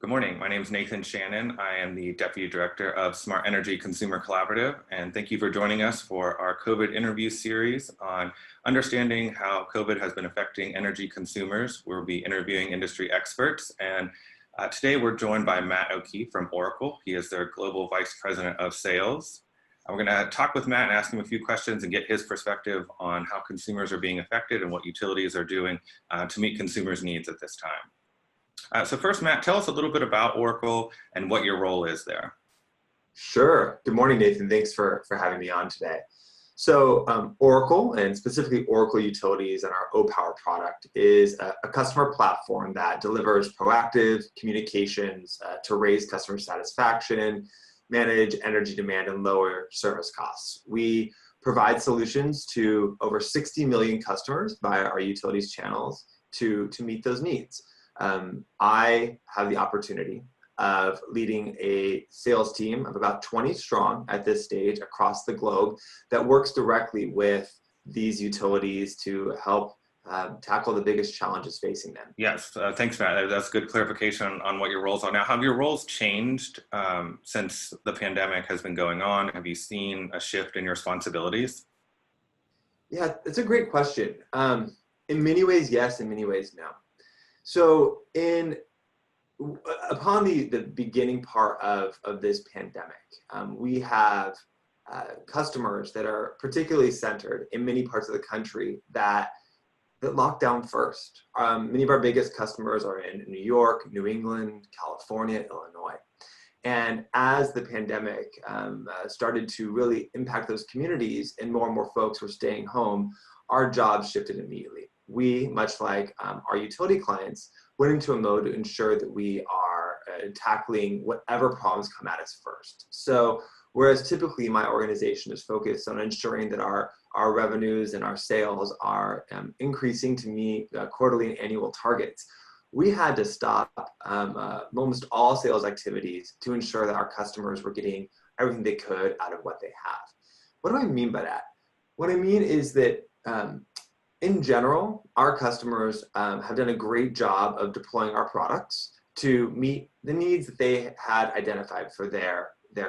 Good morning. My name is Nathan Shannon. I am the Deputy Director of Smart Energy Consumer Collaborative, and thank you for joining us for our COVID interview series on understanding how COVID has been affecting energy consumers. We'll be interviewing industry experts, and today we're joined by Matt O'Keefe from Oracle. He is their Global Vice President of Sales. We're going to talk with Matt and ask him a few questions and get his perspective on how consumers are being affected and what utilities are doing to meet consumers' needs at this time. So first, Matt, tell us a little bit about Oracle and what your role is there. Sure. Good morning, Nathan. Thanks for having me on today. So Oracle, and specifically Oracle Utilities and our O-Power product, is a customer platform that delivers proactive communications to raise customer satisfaction, manage energy demand, and lower service costs. We provide solutions to over 60 million customers via our utilities channels to meet those needs. I have the opportunity of leading a sales team of about 20 strong at this stage across the globe that works directly with these utilities to help tackle the biggest challenges facing them. Yes, thanks, Matt. That's good clarification on what your roles are now. Have your roles changed since the pandemic has been going on? Have you seen a shift in your responsibilities? Yeah, it's a great question. In many ways, yes. In many ways, no. So upon the beginning part of this pandemic, we have customers that are particularly centered in many parts of the country that locked down first. Many of our biggest customers are in New York, New England, California, Illinois. And as the pandemic started to really impact those communities and more folks were staying home, our jobs shifted immediately. We, much like our utility clients, went into a mode to ensure that we are tackling whatever problems come at us first. So whereas typically my organization is focused on ensuring that our revenues and our sales are increasing to meet quarterly and annual targets, we had to stop almost all sales activities to ensure that our customers were getting everything they could out of what they have. What do I mean by that? What I mean is that in general, our customers have done a great job of deploying our products to meet the needs that they had identified for their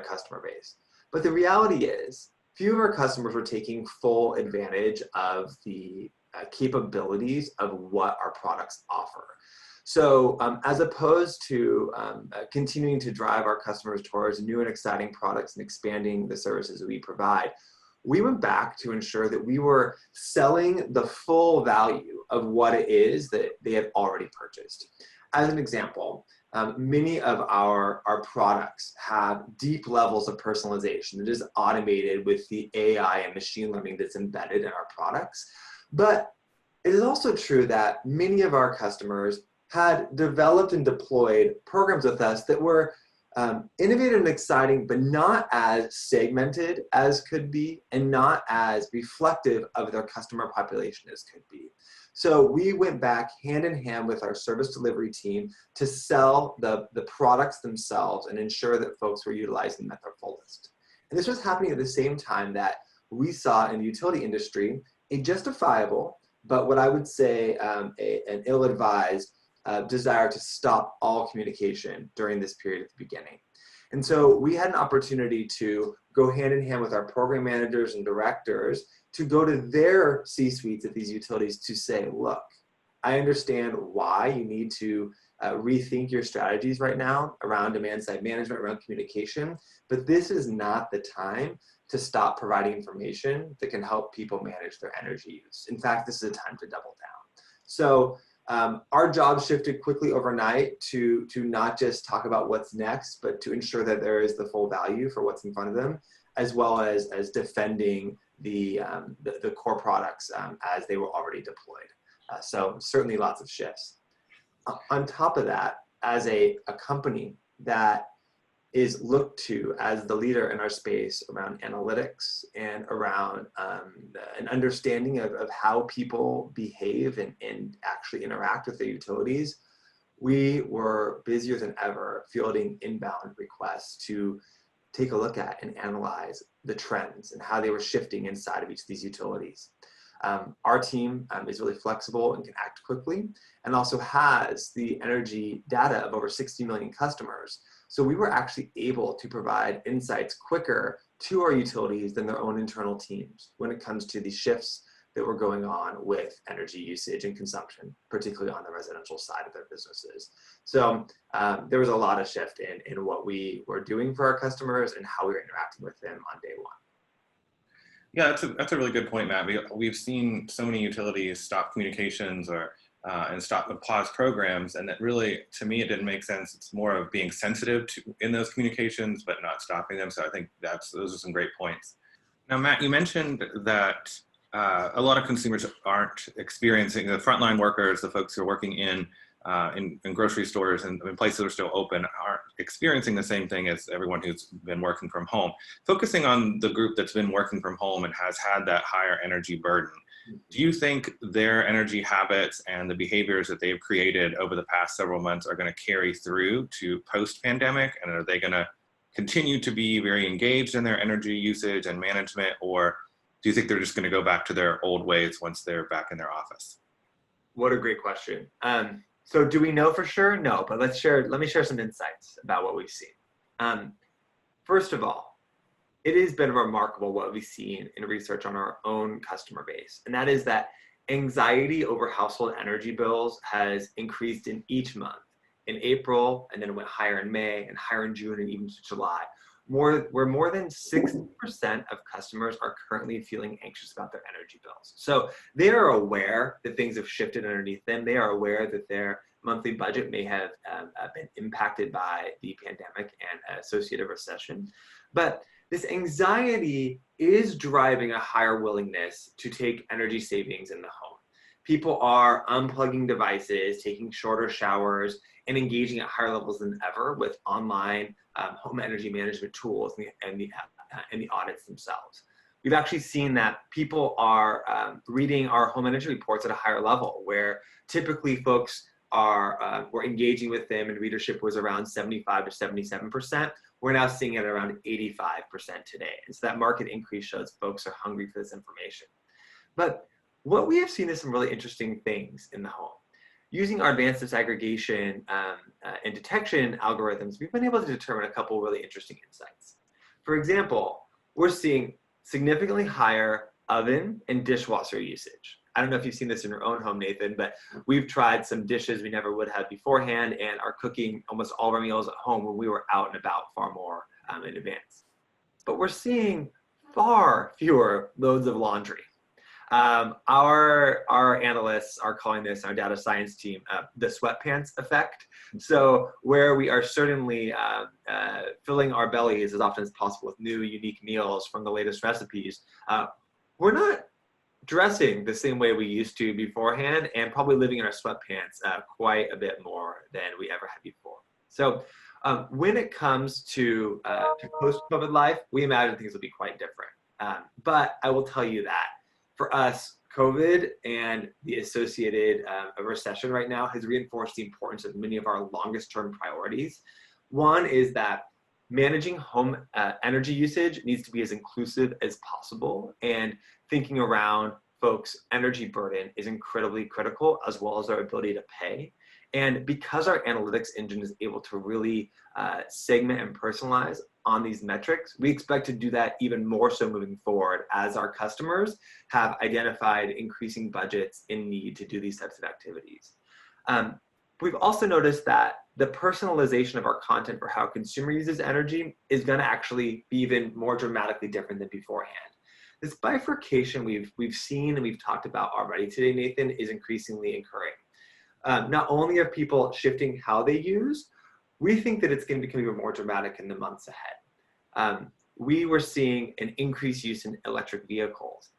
customer base. But the reality is, few of our customers were taking full advantage of the capabilities of what our products offer. So as opposed to continuing to drive our customers towards new and exciting products and expanding the services that we provide, we went back to ensure that we were selling the full value of what it is that they had already purchased. As an example, many of our products have deep levels of personalization that is automated with the AI and machine learning that's embedded in our products. But it is also true that many of our customers had developed and deployed programs with us that were innovative and exciting, but not as segmented as could be, and not as reflective of their customer population as could be. So we went back hand in hand with our service delivery team to sell the products themselves and ensure that folks were utilizing them at their fullest. And this was happening at the same time that we saw in the utility industry a justifiable, but what I would say an ill-advised desire to stop all communication during this period at the beginning. And so we had an opportunity to go hand in hand with our program managers and directors to go to their C-suites at these utilities to say, look, I understand why you need to rethink your strategies right now around demand side management, around communication, but this is not the time to stop providing information that can help people manage their energy use. In fact, this is a time to double down. So our job shifted quickly overnight to not just talk about what's next, but to ensure that there is the full value for what's in front of them, as well as defending the core products as they were already deployed. So certainly lots of shifts. On top of that, as a company that is looked to as the leader in our space around analytics and around an understanding of how people behave and actually interact with the utilities, we were busier than ever fielding inbound requests to take a look at and analyze the trends and how they were shifting inside of each of these utilities. Our team is really flexible and can act quickly, and also has the energy data of over 60 million customers. So we were actually able to provide insights quicker to our utilities than their own internal teams when it comes to the shifts that were going on with energy usage and consumption, particularly on the residential side of their businesses. So there was a lot of shift in what we were doing for our customers and how we were interacting with them on day one. Yeah, that's a really good point, Matt. We've seen so many utilities stop communications or and pause programs, and that really, to me, it didn't make sense. It's more of being sensitive in those communications, but not stopping them. So I think those are some great points. Now, Matt, you mentioned that a lot of consumers aren't experiencing, the frontline workers, the folks who are working in grocery stores and in places that are still open, aren't experiencing the same thing as everyone who's been working from home. Focusing on the group that's been working from home and has had that higher energy burden, do you think their energy habits and the behaviors that they've created over the past several months are going to carry through to post-pandemic? And are they going to continue to be very engaged in their energy usage and management, or do you think they're just going to go back to their old ways once they're back in their office? What a great question. So do we know for sure? No, but let me share some insights about what we've seen. First of all, it has been remarkable what we've seen in research on our own customer base. And that is that anxiety over household energy bills has increased in each month. In April, and then it went higher in May and higher in June and even to July. Where more than 60% of customers are currently feeling anxious about their energy bills. So they are aware that things have shifted underneath them. They are aware that their monthly budget may have been impacted by the pandemic and associated recession. But this anxiety is driving a higher willingness to take energy savings in the home. People are unplugging devices, taking shorter showers, and engaging at higher levels than ever with online home energy management tools and the audits themselves. We've actually seen that people are reading our home energy reports at a higher level, where typically folks were engaging with them and readership was around 75 to 77%. We're now seeing it around 85% today. And so that market increase shows folks are hungry for this information. But what we have seen is some really interesting things in the home. Using our advanced disaggregation and detection algorithms, we've been able to determine a couple really interesting insights. For example, we're seeing significantly higher oven and dishwasher usage. I don't know if you've seen this in your own home, Nathan, but we've tried some dishes we never would have beforehand and are cooking almost all of our meals at home when we were out and about far more in advance. But we're seeing far fewer loads of laundry. Our analysts are calling this, our data science team, the sweatpants effect. So where we are certainly filling our bellies as often as possible with new, unique meals from the latest recipes, we're not dressing the same way we used to beforehand, and probably living in our sweatpants quite a bit more than we ever had before. So when it comes to post-COVID life, we imagine things will be quite different. But I will tell you that for us, COVID and the associated recession right now has reinforced the importance of many of our longest term priorities. One is that managing home energy usage needs to be as inclusive as possible, and thinking around folks' energy burden is incredibly critical, as well as their ability to pay. And because our analytics engine is able to really segment and personalize on these metrics, we expect to do that even more so moving forward as our customers have identified increasing budgets in need to do these types of activities. We've also noticed that the personalization of our content for how a consumer uses energy is going to actually be even more dramatically different than beforehand. This bifurcation we've seen and we've talked about already today, Nathan, is increasingly occurring. Not only are people shifting how they use, we think that it's going to become even more dramatic in the months ahead. We were seeing an increased use in electric vehicles.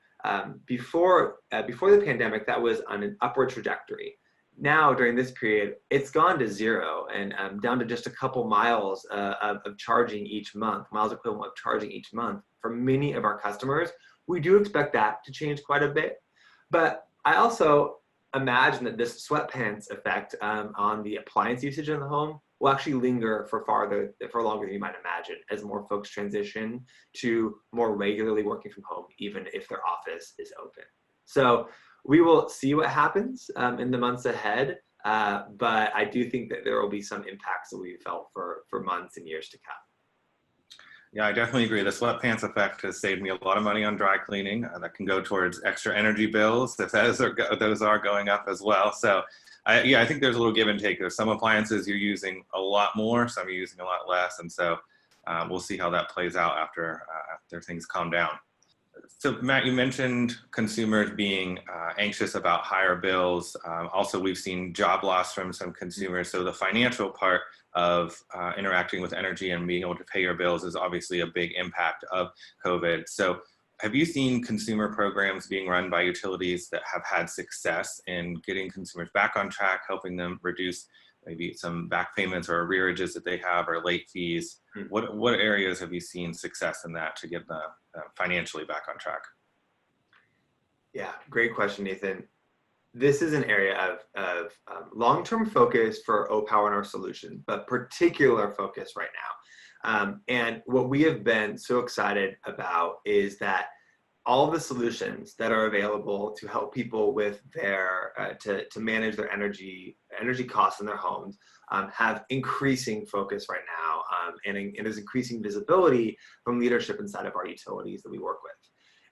Before the pandemic, that was on an upward trajectory. Now, during this period, it's gone to zero and down to just a couple miles of charging each month, miles equivalent of charging each month. For many of our customers, we do expect that to change quite a bit. But I also imagine that this sweatpants effect on the appliance usage in the home will actually linger for longer than you might imagine, as more folks transition to more regularly working from home, even if their office is open. So we will see what happens in the months ahead, but I do think that there will be some impacts that we felt for months and years to come. Yeah, I definitely agree. The sweatpants effect has saved me a lot of money on dry cleaning. That can go towards extra energy bills if those are going up as well. So, I think there's a little give and take. There's some appliances you're using a lot more, some you're using a lot less, and so we'll see how that plays out after things calm down. So, Matt, you mentioned consumers being anxious about higher bills. Also, we've seen job loss from some consumers. So the financial part of interacting with energy and being able to pay your bills is obviously a big impact of COVID. So have you seen consumer programs being run by utilities that have had success in getting consumers back on track, helping them reduce maybe some back payments or arrearages that they have or late fees? What areas have you seen success in that to get them financially back on track? Yeah, great question, Nathan. This is an area of long-term focus for OPower and our solution, but particular focus right now. And what we have been so excited about is that all the solutions that are available to help people with their to manage their energy costs in their homes have increasing focus right now, and there's increasing visibility from leadership inside of our utilities that we work with.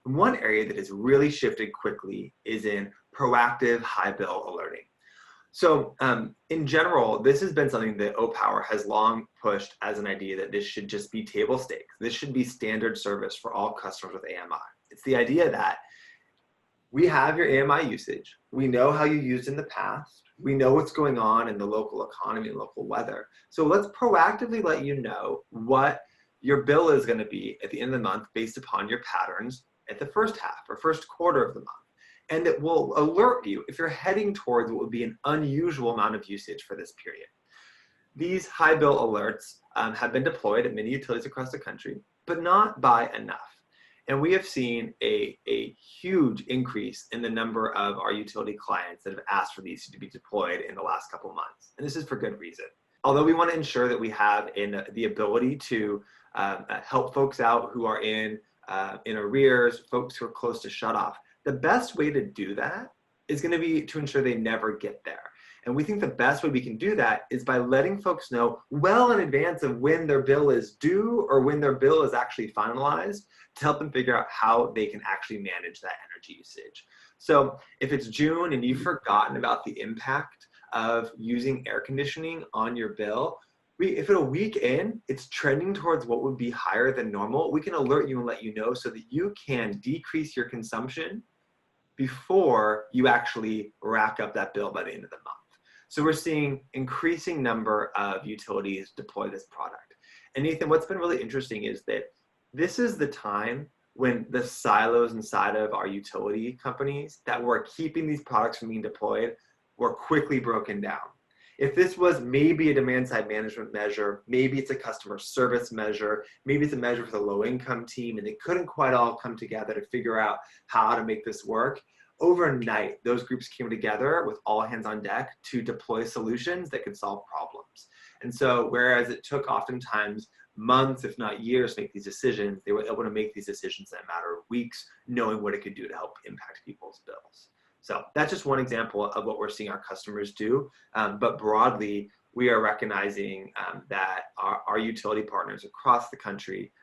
And one area that has really shifted quickly is in proactive high bill alerting. So in general, this has been something that OPower has long pushed as an idea that this should just be table stakes. This should be standard service for all customers with AMI. It's the idea that we have your AMI usage. We know how you used in the past. We know what's going on in the local economy and local weather. So let's proactively let you know what your bill is going to be at the end of the month based upon your patterns at the first half or first quarter of the month. And it will alert you if you're heading towards what would be an unusual amount of usage for this period. These high bill alerts have been deployed at many utilities across the country, but not by enough. And we have seen a huge increase in the number of our utility clients that have asked for these to be deployed in the last couple of months. And this is for good reason. Although we want to ensure that we have the ability to help folks out who are in arrears, folks who are close to shut off, the best way to do that is going to be to ensure they never get there. And we think the best way we can do that is by letting folks know well in advance of when their bill is due or when their bill is actually finalized to help them figure out how they can actually manage that energy usage. So if it's June and you've forgotten about the impact of using air conditioning on your bill, if at a week in, it's trending towards what would be higher than normal, we can alert you and let you know so that you can decrease your consumption before you actually rack up that bill by the end of the month. So we're seeing increasing number of utilities deploy this product. And Nathan, what's been really interesting is that this is the time when the silos inside of our utility companies that were keeping these products from being deployed were quickly broken down. If this was maybe a demand side management measure, maybe it's a customer service measure, maybe it's a measure for the low income team, and they couldn't quite all come together to figure out how to make this work, overnight, those groups came together with all hands on deck to deploy solutions that could solve problems. And so whereas it took oftentimes months, if not years, to make these decisions, they were able to make these decisions in a matter of weeks, knowing what it could do to help impact people's bills. So that's just one example of what we're seeing our customers do. But broadly, we are recognizing that our utility partners across the country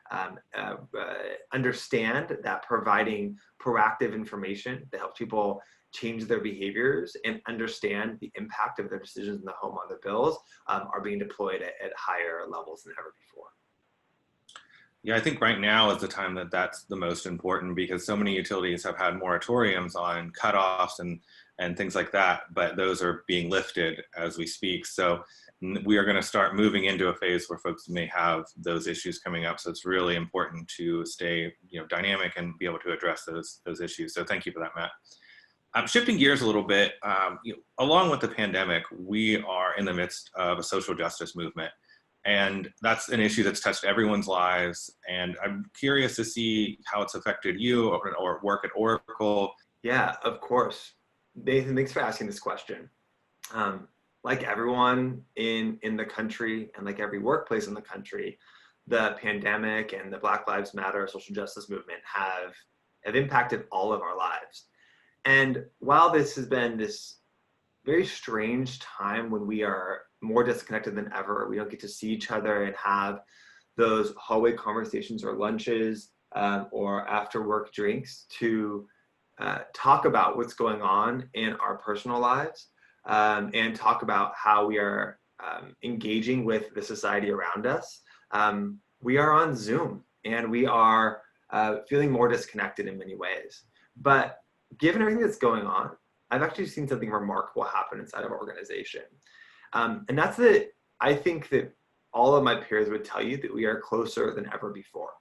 understand that providing proactive information that helps people change their behaviors and understand the impact of their decisions in the home on their bills are being deployed at higher levels than ever before. Yeah, I think right now is the time that's the most important because so many utilities have had moratoriums on cutoffs and things like that, but those are being lifted as we speak. So we are going to start moving into a phase where folks may have those issues coming up. So it's really important to stay, dynamic and be able to address those issues. So thank you for that, Matt. Shifting gears a little bit, along with the pandemic, we are in the midst of a social justice movement. And that's an issue that's touched everyone's lives. And I'm curious to see how it's affected you or work at Oracle. Yeah, of course. Nathan, thanks for asking this question. Like everyone in the country and like every workplace in the country, the pandemic and the Black Lives Matter social justice movement have impacted all of our lives. And while this has been this very strange time when we are more disconnected than ever, we don't get to see each other and have those hallway conversations or lunches or after work drinks to talk about what's going on in our personal lives and talk about how we are engaging with the society around us. We are on Zoom and we are feeling more disconnected in many ways. But given everything that's going on, I've actually seen something remarkable happen inside of our organization. And that's that I think that all of my peers would tell you that we are closer than ever before.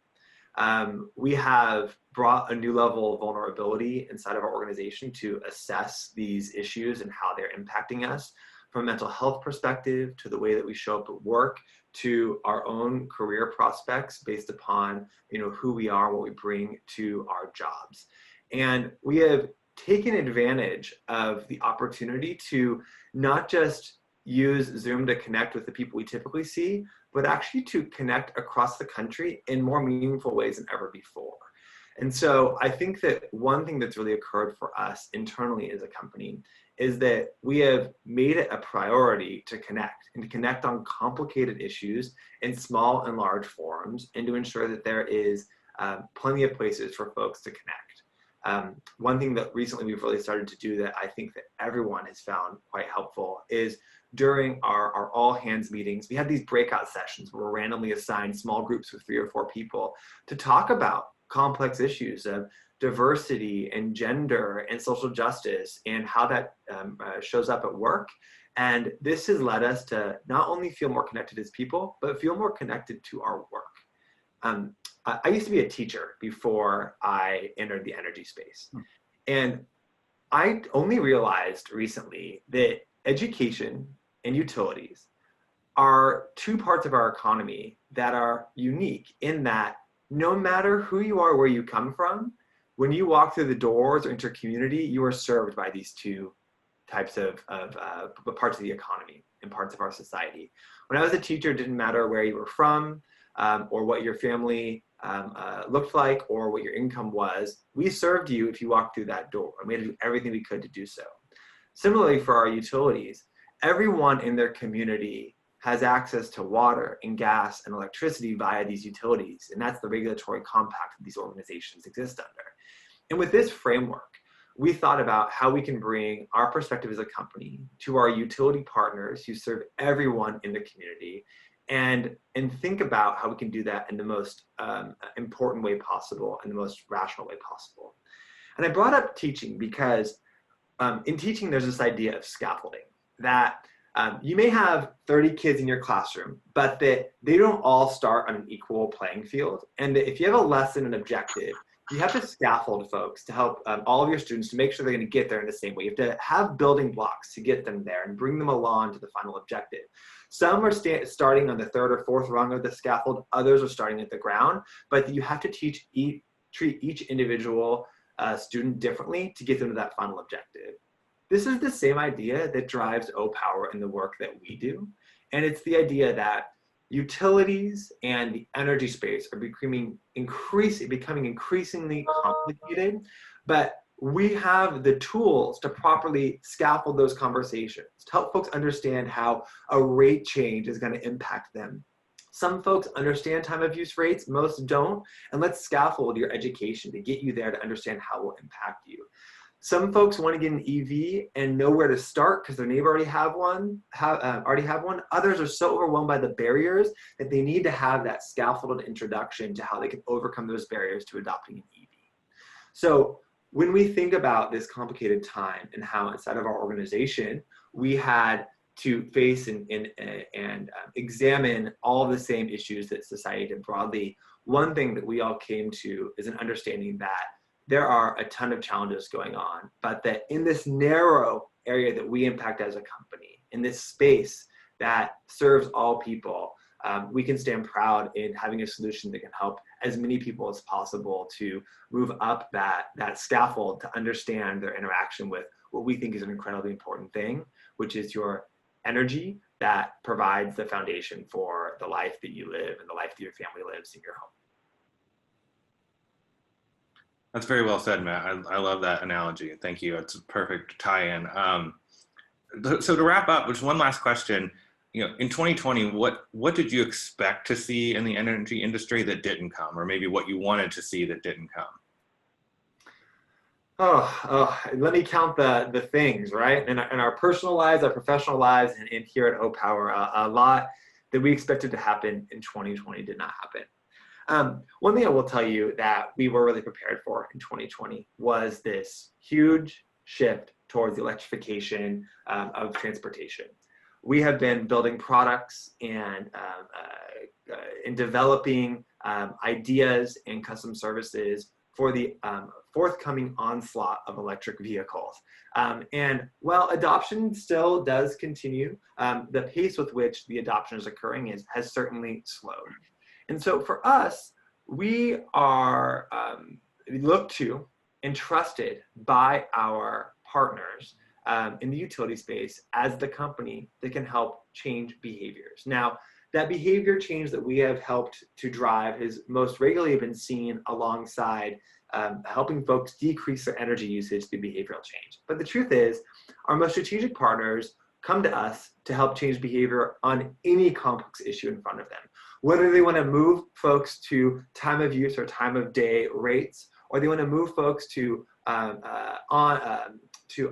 We have brought a new level of vulnerability inside of our organization to assess these issues and how they're impacting us from a mental health perspective, to the way that we show up at work, to our own career prospects based upon who we are, what we bring to our jobs. And we have taken advantage of the opportunity to not just use Zoom to connect with the people we typically see, but actually to connect across the country in more meaningful ways than ever before. And so I think that one thing that's really occurred for us internally as a company is that we have made it a priority to connect and to connect on complicated issues in small and large forums, and to ensure that there is plenty of places for folks to connect. One thing that recently we've really started to do that I think that everyone has found quite helpful is during our all hands meetings, we have these breakout sessions where we're randomly assigned small groups of 3 or 4 people to talk about complex issues of diversity and gender and social justice and how that shows up at work. And this has led us to not only feel more connected as people, but feel more connected to our work. I used to be a teacher before I entered the energy space. And I only realized recently that education and utilities are 2 parts of our economy that are unique in that no matter who you are, where you come from, when you walk through the doors or enter community, you are served by these 2 types of parts of the economy and parts of our society. When I was a teacher, it didn't matter where you were from or what your family looked like or what your income was. We served you if you walked through that door, and we had to do everything we could to do so. Similarly, for our utilities, everyone in their community has access to water and gas and electricity via these utilities, and that's the regulatory compact that these organizations exist under. And with this framework, we thought about how we can bring our perspective as a company to our utility partners who serve everyone in the community, and think about how we can do that in the most important way possible and the most rational way possible. And I brought up teaching because in teaching, there's this idea of scaffolding, that you may have 30 kids in your classroom, but that they don't all start on an equal playing field. And that if you have a lesson and objective, you have to scaffold folks to help all of your students to make sure they're going to get there in the same way. You have to have building blocks to get them there and bring them along to the final objective. Some are starting on the 3rd or 4th rung of the scaffold, others are starting at the ground, but you have to treat each individual student differently to get them to that final objective. This is the same idea that drives O-Power in the work that we do. And it's the idea that utilities and the energy space are becoming increasingly complicated, but we have the tools to properly scaffold those conversations, to help folks understand how a rate change is going to impact them. Some folks understand time of use rates, most don't, and let's scaffold your education to get you there to understand how it will impact you. Some folks want to get an EV and know where to start because their neighbor already have one. Others are so overwhelmed by the barriers that they need to have that scaffolded introduction to how they can overcome those barriers to adopting an EV. So when we think about this complicated time and how inside of our organization, we had to face and examine all of the same issues that society did broadly, one thing that we all came to is an understanding that there are a ton of challenges going on, but that in this narrow area that we impact as a company, in this space that serves all people, we can stand proud in having a solution that can help as many people as possible to move up that scaffold to understand their interaction with what we think is an incredibly important thing, which is your energy that provides the foundation for the life that you live and the life that your family lives in your home. That's very well said, Matt. I love that analogy. Thank you. It's a perfect tie-in. So to wrap up, just one last question. In 2020, what did you expect to see in the energy industry that didn't come, or maybe what you wanted to see that didn't come? Let me count the things, right? In our personal lives, our professional lives, and here at O-Power, a lot that we expected to happen in 2020 did not happen. One thing I will tell you that we were really prepared for in 2020 was this huge shift towards the electrification of transportation. We have been building products and developing ideas and custom services for the forthcoming onslaught of electric vehicles. And while adoption still does continue, the pace with which the adoption is occurring has certainly slowed. And so for us, we are looked to and trusted by our partners in the utility space as the company that can help change behaviors. Now, that behavior change that we have helped to drive has most regularly been seen alongside helping folks decrease their energy usage through behavioral change. But the truth is, our most strategic partners come to us to help change behavior on any complex issue in front of them. Whether they want to move folks to time of use or time of day rates, or they want to move folks to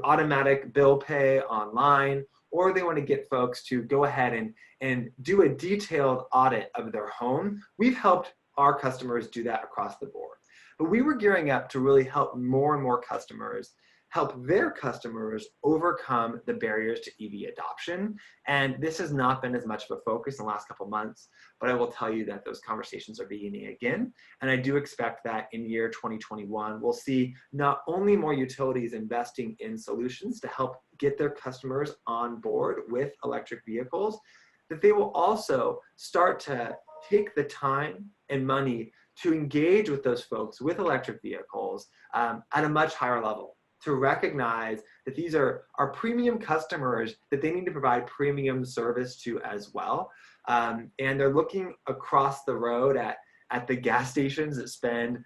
automatic bill pay online, or they want to get folks to go ahead and do a detailed audit of their home. We've helped our customers do that across the board. But we were gearing up to really help more and more customers help their customers overcome the barriers to EV adoption. And this has not been as much of a focus in the last couple of months, but I will tell you that those conversations are beginning again. And I do expect that in year 2021, we'll see not only more utilities investing in solutions to help get their customers on board with electric vehicles, that they will also start to take the time and money to engage with those folks with electric vehicles at a much higher level, to recognize that these are our premium customers that they need to provide premium service to as well. And they're looking across the road at the gas stations that spend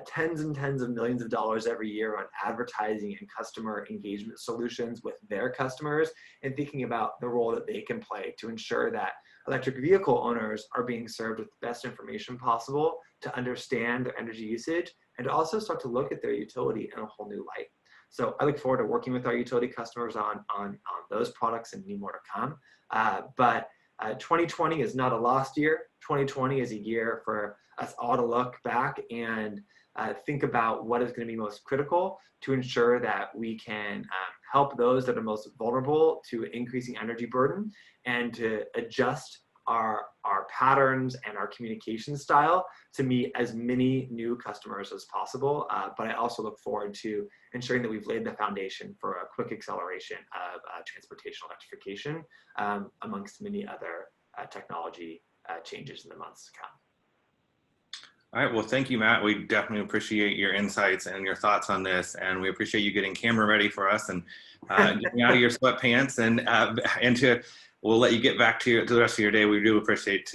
tens and tens of millions of dollars every year on advertising and customer engagement solutions with their customers, and thinking about the role that they can play to ensure that electric vehicle owners are being served with the best information possible to understand their energy usage and to also start to look at their utility in a whole new light. So I look forward to working with our utility customers on those products and many more to come. But 2020 is not a lost year. 2020 is a year for us all to look back and think about what is going to be most critical to ensure that we can help those that are most vulnerable to increasing energy burden, and to adjust our patterns and our communication style to meet as many new customers as possible. But I also look forward to ensuring that we've laid the foundation for a quick acceleration of transportation electrification amongst many other technology changes in the months to come. All right, well, thank you, Matt. We definitely appreciate your insights and your thoughts on this, and we appreciate you getting camera ready for us and getting out of your sweatpants we'll let you get back to the rest of your day. We do appreciate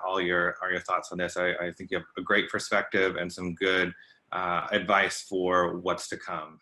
all your thoughts on this. I think you have a great perspective and some good advice for what's to come.